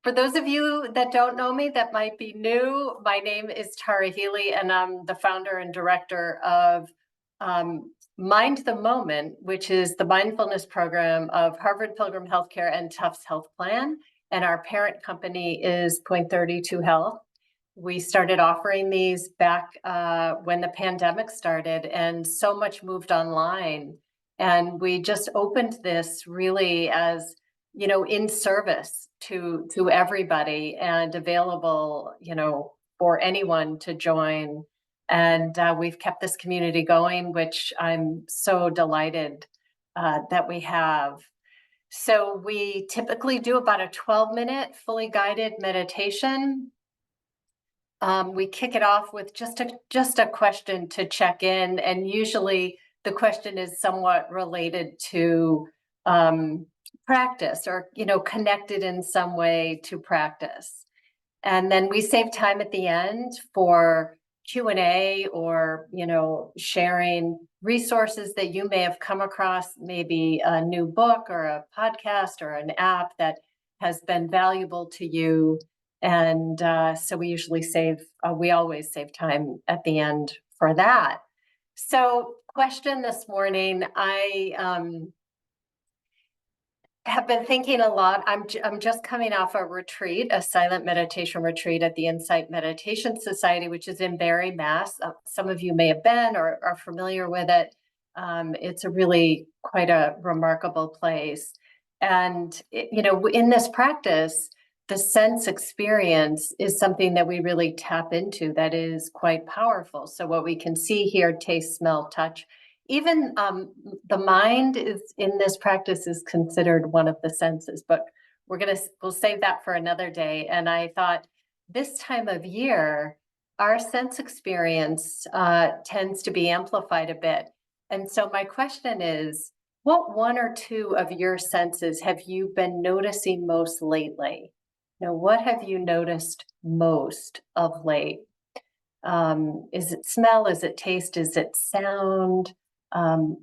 For those of you that don't know me, that might be new, my name is Healey, and I'm the founder and director of Mind the Moment, which is the mindfulness program of Harvard Pilgrim Healthcare and Tufts Health Plan. And our parent company is Point 32 Health. We started offering these back when the pandemic started, and so much moved online. And we just opened this really as, in service to everybody and available, for anyone to join. And we've kept this community going, which I'm so delighted that we have. So we typically do about a 12-minute fully guided meditation. We kick it off with just a question to check in, and usually the question is somewhat related to practice, or connected in some way to practice. And then we save time at the end for Q&A, or sharing resources that you may have come across, maybe a new book or a podcast or an app that has been valuable to you. And so we always save time at the end for that. So question this morning, I have been thinking a lot. I'm just coming off a retreat, a silent meditation retreat at the Insight Meditation Society, which is in Barre, Mass. Some of you may have been or are familiar with it. It's a really quite a remarkable place. And, in this practice, the sense experience is something that we really tap into that is quite powerful. So what we can see, hear, taste, smell, touch, even the mind is in this practice is considered one of the senses, but we'll save that for another day. And I thought this time of year, our sense experience tends to be amplified a bit. And so my question is, what one or two of your senses have you been noticing most lately? What have you noticed most of late? Is it smell? Is it taste? Is it sound?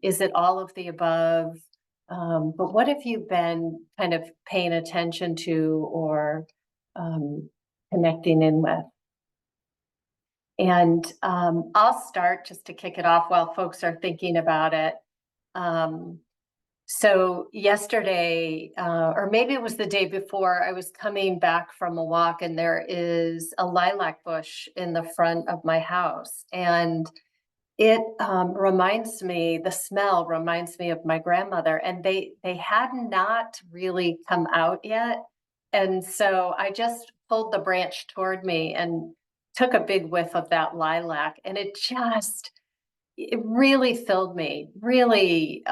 Is it all of the above? But what have you been kind of paying attention to or connecting in with? And I'll start just to kick it off while folks are thinking about it. So yesterday, or maybe it was the day before, I was coming back from a walk, and there is a lilac bush in the front of my house. And it the smell reminds me of my grandmother, and they had not really come out yet. And so I just pulled the branch toward me and took a big whiff of that lilac, and it really filled me, really,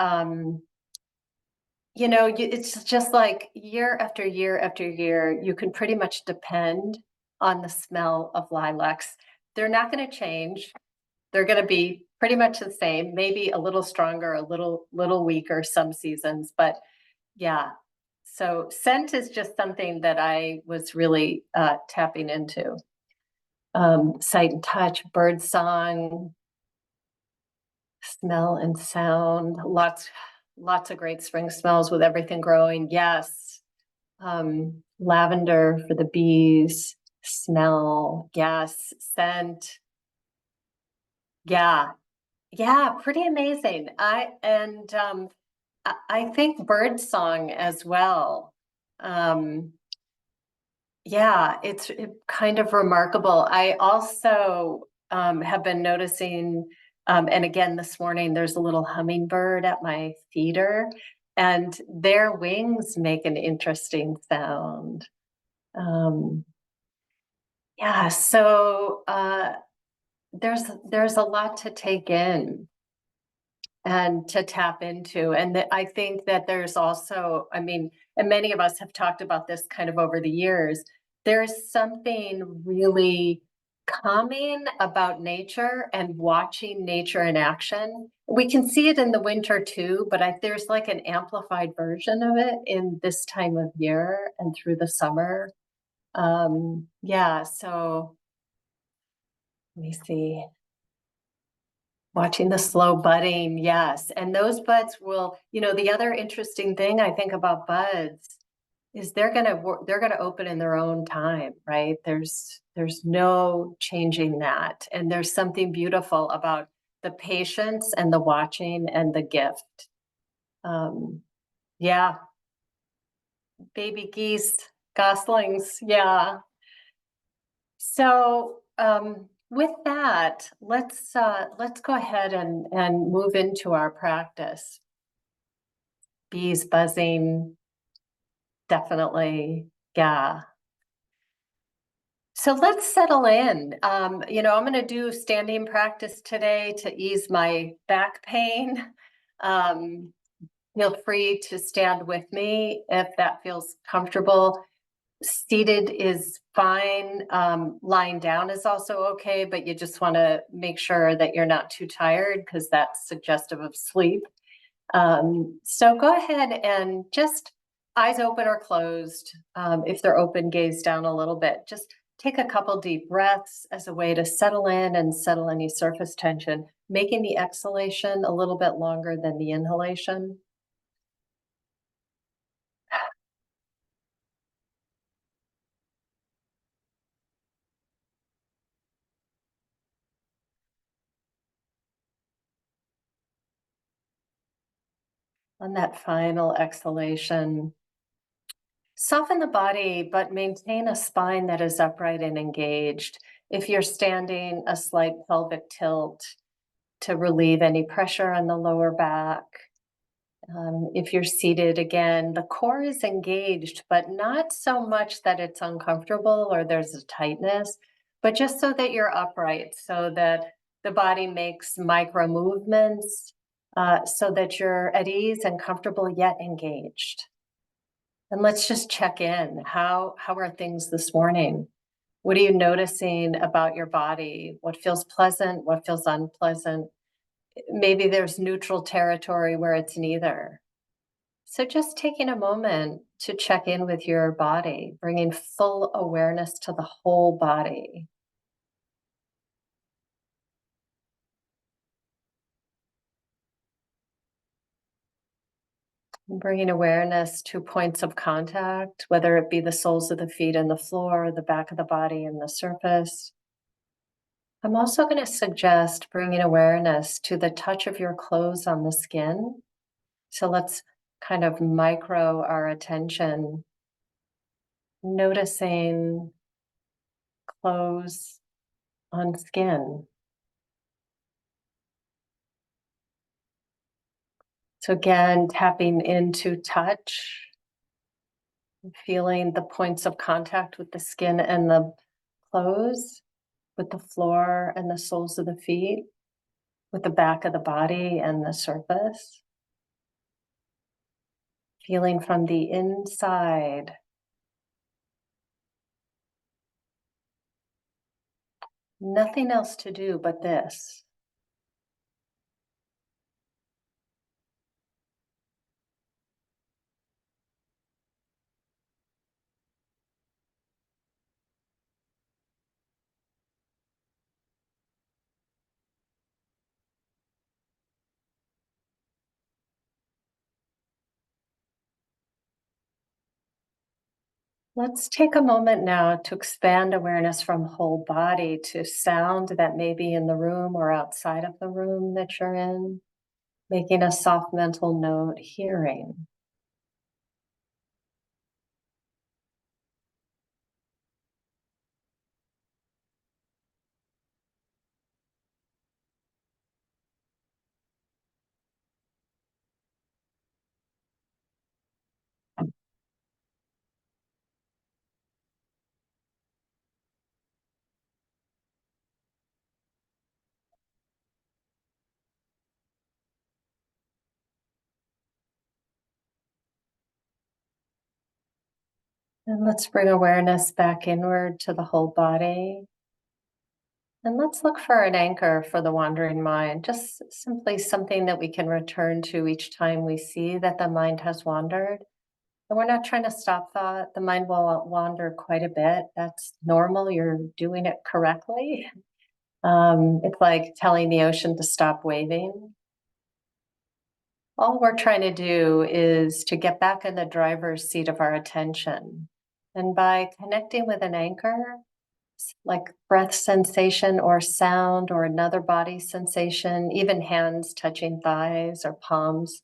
it's just like year after year after year, you can pretty much depend on the smell of lilacs. They're not going to change. They're going to be pretty much the same, maybe a little stronger, a little weaker some seasons, but yeah. So scent is just something that I was really tapping into. Sight and touch, bird song, smell and sound, lots of great spring smells with everything growing. Yes. Lavender for the bees, smell. Yes. Scent. Yeah. Pretty amazing. I think bird song as well. It's kind of remarkable. I also have been noticing, and again this morning, there's a little hummingbird at my feeder, and their wings make an interesting sound. So there's a lot to take in and to tap into. And I think that there's also, and many of us have talked about this kind of over the years, there's something really calming about nature and watching nature in action. We can see it in the winter too, but there's like an amplified version of it in this time of year and through the summer. So let me see. Watching the slow budding, yes. And those buds will, the other interesting thing I think about buds is they're gonna open in their own time, right? There's no changing that. And there's something beautiful about the patience and the watching and the gift. Yeah, baby geese, goslings, yeah. So with that, let's go ahead and move into our practice. Bees buzzing, definitely, yeah. So let's settle in. You know, I'm going to do standing practice today to ease my back pain. Um, Feel free to stand with me if that feels comfortable. Seated is fine. Lying down is also okay, but you just want to make sure that you're not too tired because that's suggestive of sleep. So go ahead and just eyes open or closed. If they're open, gaze down a little bit. Just take a couple deep breaths as a way to settle in and settle any surface tension, making the exhalation a little bit longer than the inhalation. On that final exhalation, soften the body, but maintain a spine that is upright and engaged. If you're standing, a slight pelvic tilt to relieve any pressure on the lower back. If you're seated, again, the core is engaged, but not so much that it's uncomfortable or there's a tightness, but just so that you're upright, so that the body makes micro movements, so that you're at ease and comfortable yet engaged. And let's just check in. How are things this morning? What are you noticing about your body? What feels pleasant? What feels unpleasant? Maybe there's neutral territory where it's neither. So just taking a moment to check in with your body, bringing full awareness to the whole body. Bringing awareness to points of contact, whether it be the soles of the feet and the floor, the back of the body and the surface. I'm also going to suggest bringing awareness to the touch of your clothes on the skin. So let's kind of micro our attention, noticing clothes on skin. So again, tapping into touch, feeling the points of contact with the skin and the clothes, with the floor and the soles of the feet, with the back of the body and the surface. Feeling from the inside. Nothing else to do but this. Let's take a moment now to expand awareness from whole body to sound that may be in the room or outside of the room that you're in, making a soft mental note, hearing. And let's bring awareness back inward to the whole body. And let's look for an anchor for the wandering mind, just simply something that we can return to each time we see that the mind has wandered. And we're not trying to stop thought. The mind will wander quite a bit. That's normal. You're doing it correctly. It's like telling the ocean to stop waving. All we're trying to do is to get back in the driver's seat of our attention. And by connecting with an anchor, like breath sensation or sound or another body sensation, even hands touching thighs or palms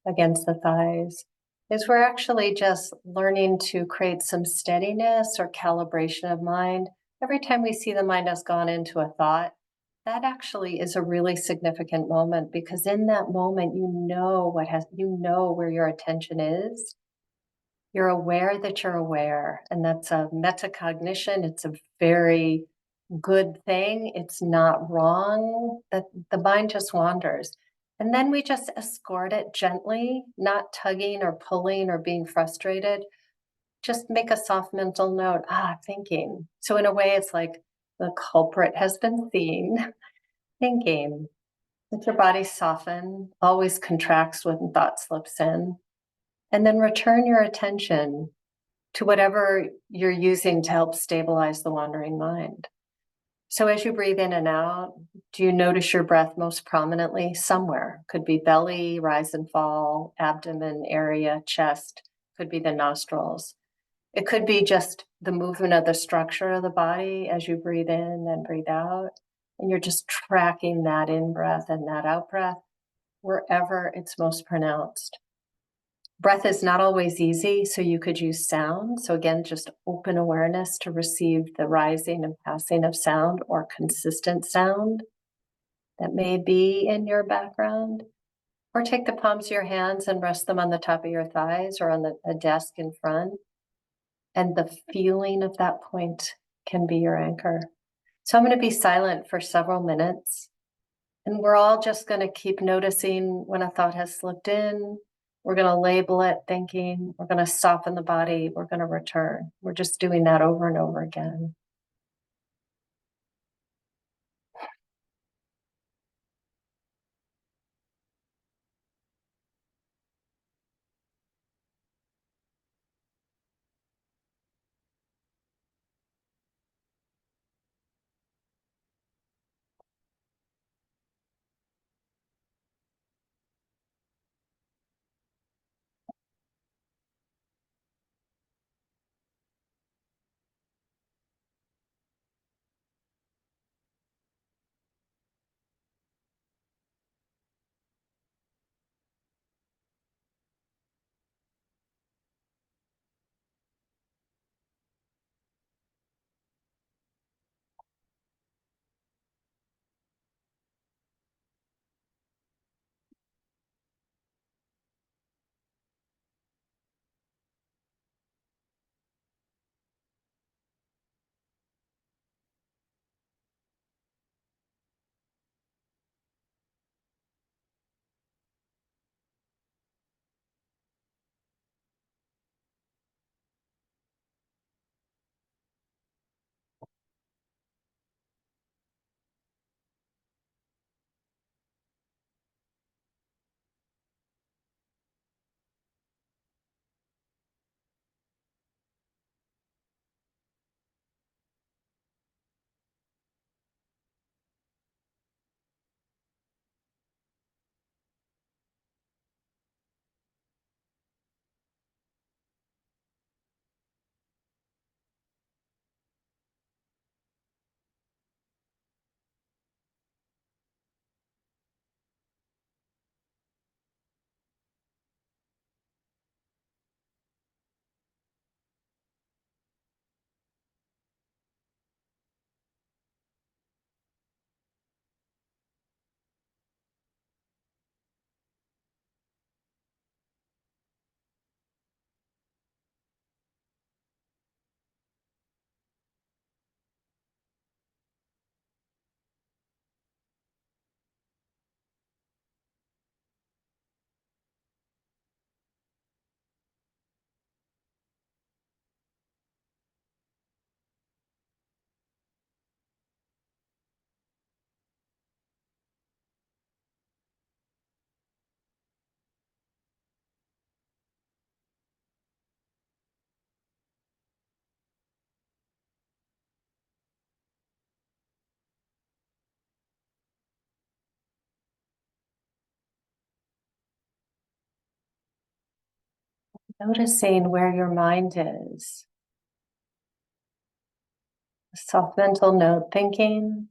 against the thighs, is we're actually just learning to create some steadiness or calibration of mind. Every time we see the mind has gone into a thought, that actually is a really significant moment because in that moment, you know where your attention is. You're aware that you're aware, and that's a metacognition. It's a very good thing. It's not wrong that the mind just wanders. And then we just escort it gently, not tugging or pulling or being frustrated. Just make a soft mental note, thinking. So, in a way, it's like the culprit has been seen, thinking. Let your body soften, always contracts when thought slips in. And then return your attention to whatever you're using to help stabilize the wandering mind. So as you breathe in and out, do you notice your breath most prominently somewhere? Could be belly, rise and fall, abdomen area, chest, could be the nostrils. It could be just the movement of the structure of the body as you breathe in and breathe out. And you're just tracking that in breath and that out breath wherever it's most pronounced. Breath is not always easy, so you could use sound. So again, just open awareness to receive the rising and passing of sound or consistent sound that may be in your background. Or take the palms of your hands and rest them on the top of your thighs or on a desk in front. And the feeling of that point can be your anchor. So I'm going to be silent for several minutes. And we're all just going to keep noticing when a thought has slipped in. We're going to label it thinking. We're going to soften the body. We're going to return. We're just doing that over and over again. Noticing where your mind is. Soft mental note thinking.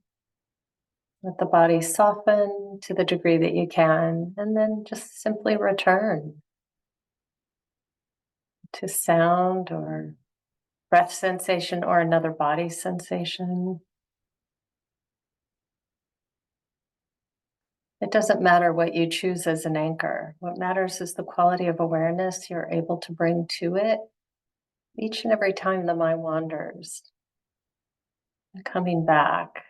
Let the body soften to the degree that you can, and then just simply return to sound or breath sensation or another body sensation. It doesn't matter what you choose as an anchor. What matters is the quality of awareness you're able to bring to it each and every time the mind wanders. And coming back.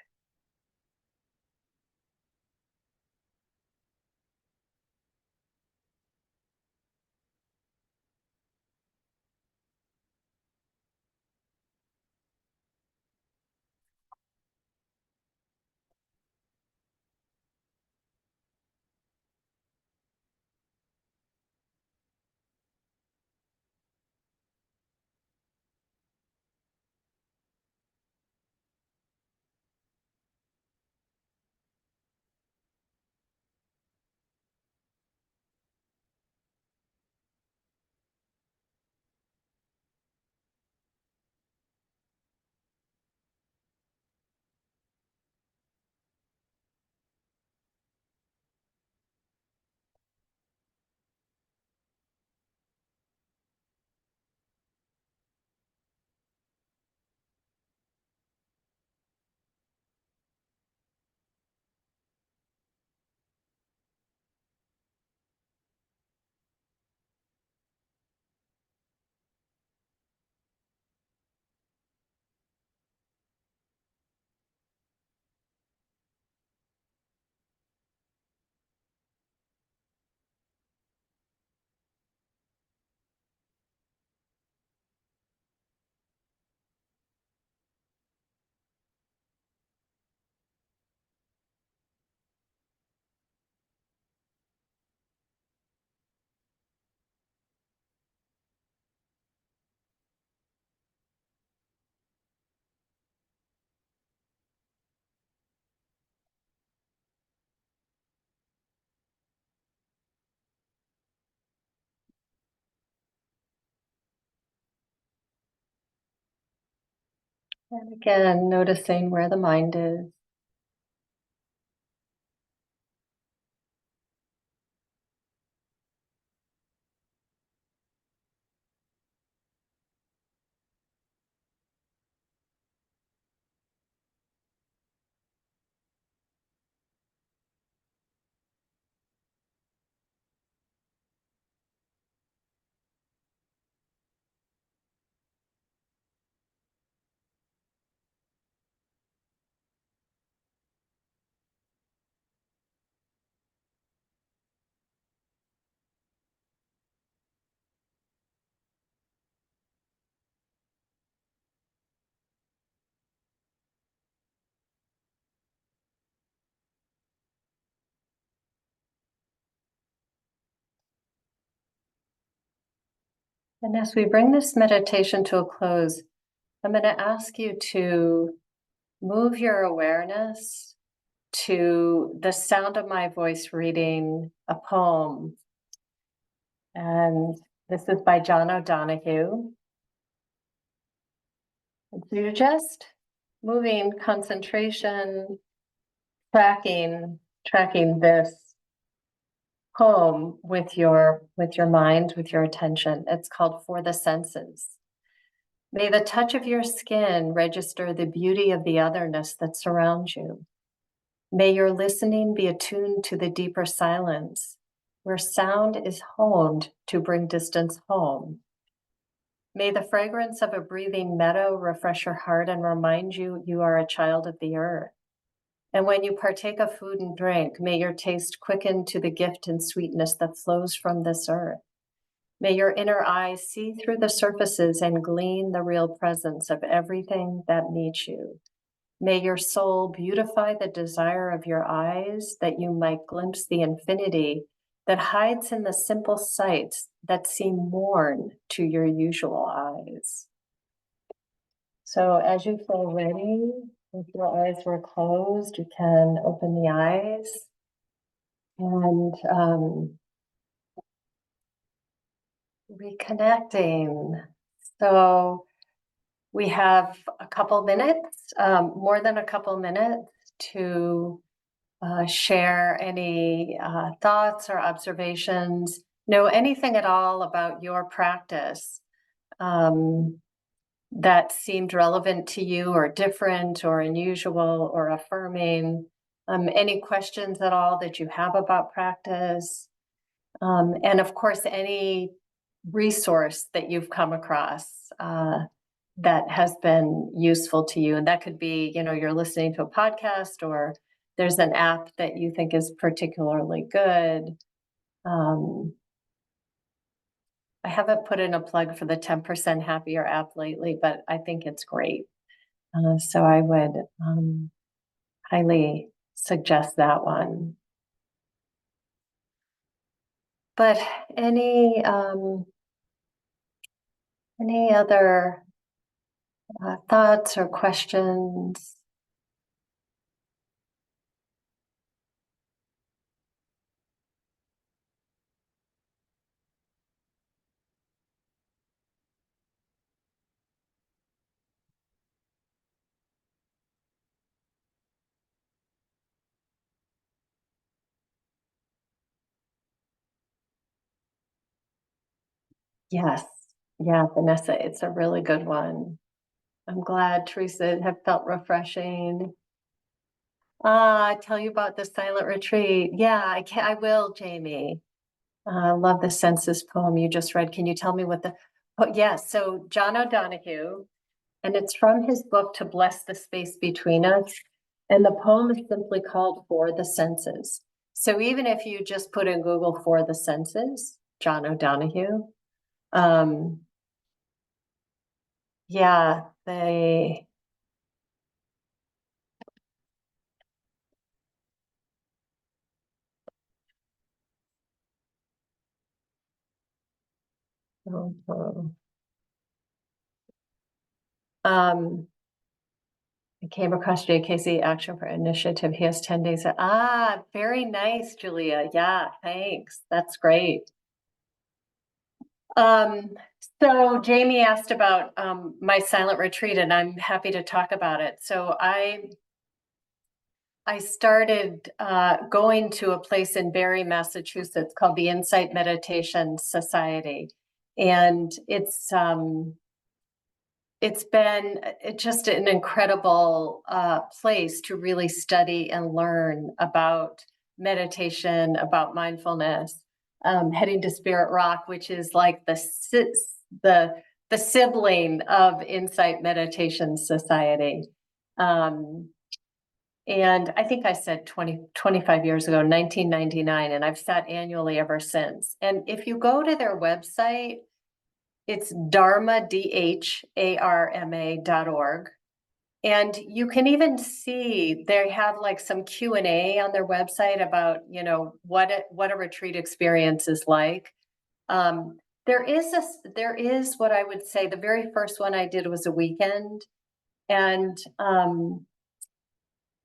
And again, noticing where the mind is. And as we bring this meditation to a close, I'm going to ask you to move your awareness to the sound of my voice reading a poem. And this is by John O'Donohue. So you're just moving concentration, tracking this poem with your mind, with your attention. It's called For the Senses. May the touch of your skin register the beauty of the otherness that surrounds you. May your listening be attuned to the deeper silence, where sound is honed to bring distance home. May the fragrance of a breathing meadow refresh your heart and remind you you are a child of the earth. And when you partake of food and drink, may your taste quicken to the gift and sweetness that flows from this earth. May your inner eyes see through the surfaces and glean the real presence of everything that meets you. May your soul beautify the desire of your eyes, that you might glimpse the infinity that hides in the simple sights that seem worn to your usual eyes. So as you feel ready, if your eyes were closed, you can open the eyes. And Reconnecting. So we have a couple minutes, more than a couple minutes to share any thoughts or observations, know anything at all about your practice that seemed relevant to you or different or unusual or affirming. Any questions at all that you have about practice. And of course, any resource that you've come across that has been useful to you. And that could be, you're listening to a podcast or there's an app that you think is particularly good. I haven't put in a plug for the 10% Happier app lately, but I think it's great. So I would highly suggest that one. But any other thoughts or questions? Yes. Yeah, Vanessa, it's a really good one. I'm glad, Teresa, have felt refreshing. I tell you about the silent retreat. Yeah, I will, Jamie. I love the census poem you just read. Can you tell me what yes, so John O'Donohue, and it's from his book To Bless the Space Between Us. And the poem is simply called For the Senses. So even if you just put in Google For the Senses, John O'Donohue, yeah, they I came across JKC Action for Initiative. He has 10 days. Very nice, Julia. Yeah, thanks. That's great. So Jamie asked about my silent retreat, and I'm happy to talk about it. So I started going to a place in Barre, Massachusetts called the Insight Meditation Society. And it's been just an incredible place to really study and learn about meditation, about mindfulness. Heading to Spirit Rock, which is like the sibling of Insight Meditation Society. And I think I said 25 years ago, 1999, and I've sat annually ever since. And if you go to their website, it's Dharma, DHARMA.org. And you can even see they have like some Q&A on their website about, what a retreat experience is like. There is what I would say, the very first one I did was a weekend. And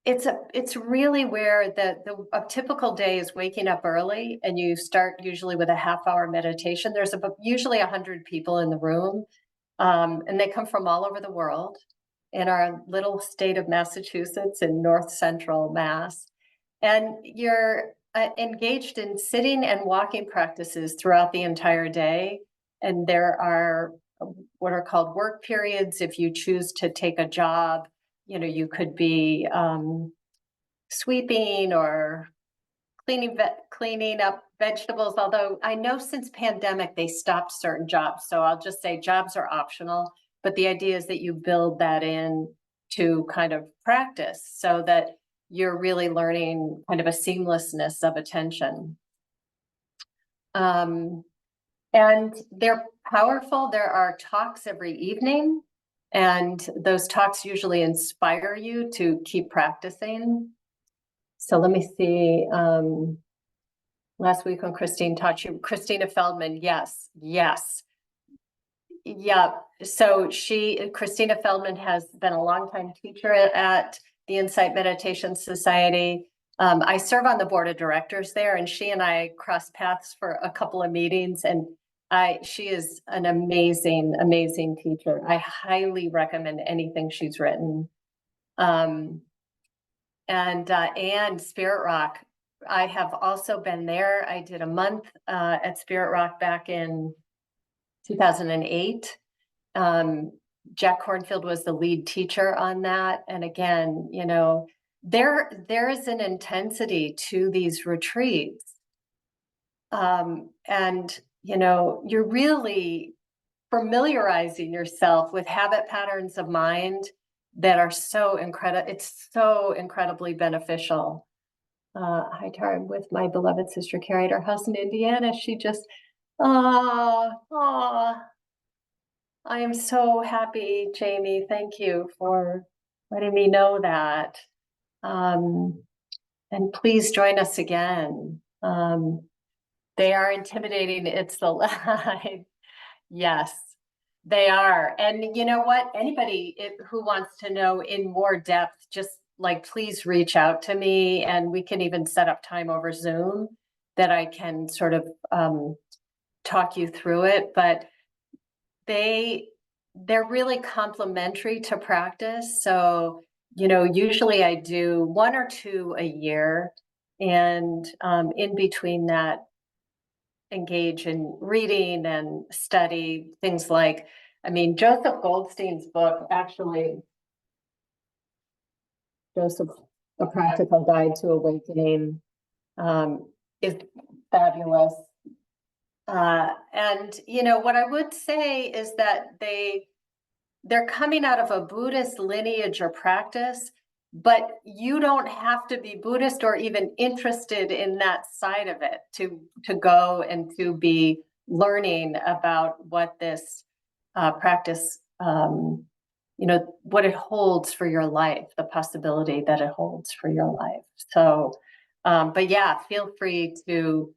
it's really where a typical day is waking up early, and you start usually with a half-hour meditation. There's usually 100 people in the room, and they come from all over the world in our little state of Massachusetts in north central Mass. And you're engaged in sitting and walking practices throughout the entire day. And there are what are called work periods. If you choose to take a job, you could be sweeping or cleaning up vegetables. Although I know since pandemic, they stopped certain jobs. So I'll just say jobs are optional, but the idea is that you build that in to kind of practice so that you're really learning kind of a seamlessness of attention. And they're powerful. There are talks every evening, and those talks usually inspire you to keep practicing. So let me see. Last week when Christine taught you, Christina Feldman, yes. Yeah, so Christina Feldman has been a longtime teacher at the Insight Meditation Society. I serve on the board of directors there, and she and I crossed paths for a couple of meetings, and She is an amazing, amazing teacher. I highly recommend anything she's written. And Spirit Rock, I have also been there. I did a month at Spirit Rock back in 2008. Jack Cornfield was the lead teacher on that. And again, you know, there is an intensity to these retreats. And, you know, you're really familiarizing yourself with habit patterns of mind that are so incredible. It's so incredibly beneficial. Hi, Tara, I'm with my beloved sister Carrie at her house in Indiana. She just, I am so happy, Jamie. Thank you for letting me know that. And please join us again. They are intimidating. It's the live. Yes, they are. And you know what? Anybody who wants to know in more depth, just like, please reach out to me, and we can even set up time over Zoom that I can sort of talk you through it. But they're really complementary to practice. So, you know, usually I do 1 or 2 a year, and in between that, engage in reading and study things like, I mean, Joseph Goldstein's book, actually, Joseph, A Practical Guide to Awakening, is fabulous. And, you know, what I would say is that they're coming out of a Buddhist lineage or practice, but you don't have to be Buddhist or even interested in that side of it to go and to be learning about what this practice, you know, what it holds for your life, the possibility that it holds for your life. So, but yeah, feel free to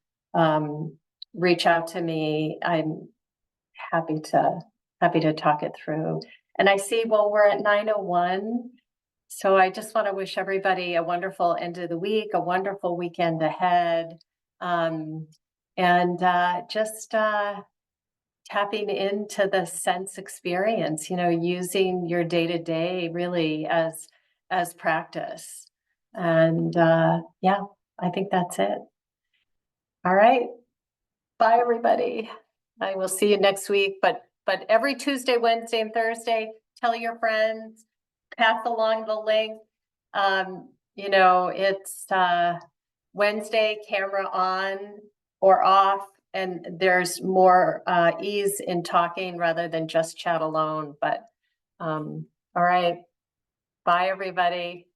reach out to me. I'm happy to talk it through. And I see, well, we're at 9:01. So I just want to wish everybody a wonderful end of the week, a wonderful weekend ahead. And just tapping into the sense experience, you know, using your day-to-day really as practice. And yeah, I think that's it. All right. Bye, everybody. I will see you next week, but every Tuesday, Wednesday, and Thursday, tell your friends, pass along the link. You know, it's Wednesday, camera on or off, and there's more ease in talking rather than just chat alone. But all right, bye, everybody.